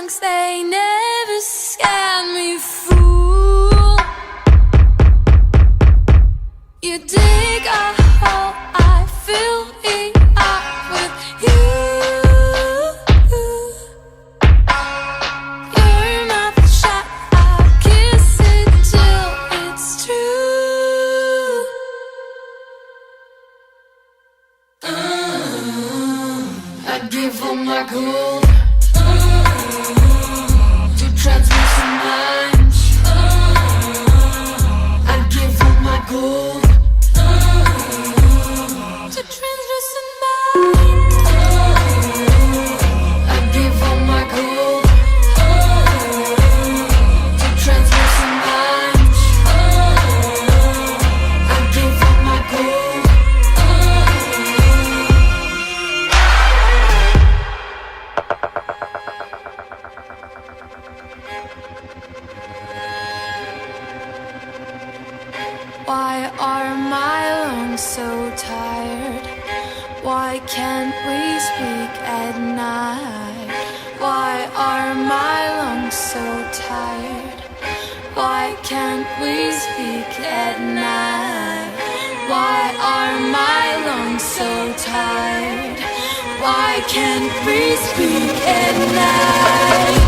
lungs, they never scan me, fool. You dig a hole, I fill it up with you. Your mouth shut, I kiss it till it's true. I'd give all my gold to transmit some minds. I'd give all my gold to transmit some minds. I'd give all my gold to transmit some minds. I'd give all my gold. Why are my lungs so tired? Why can't we speak at night? Why are my lungs so tired? Why can't we speak at night? Why are my lungs so tired? Why can't we speak at night?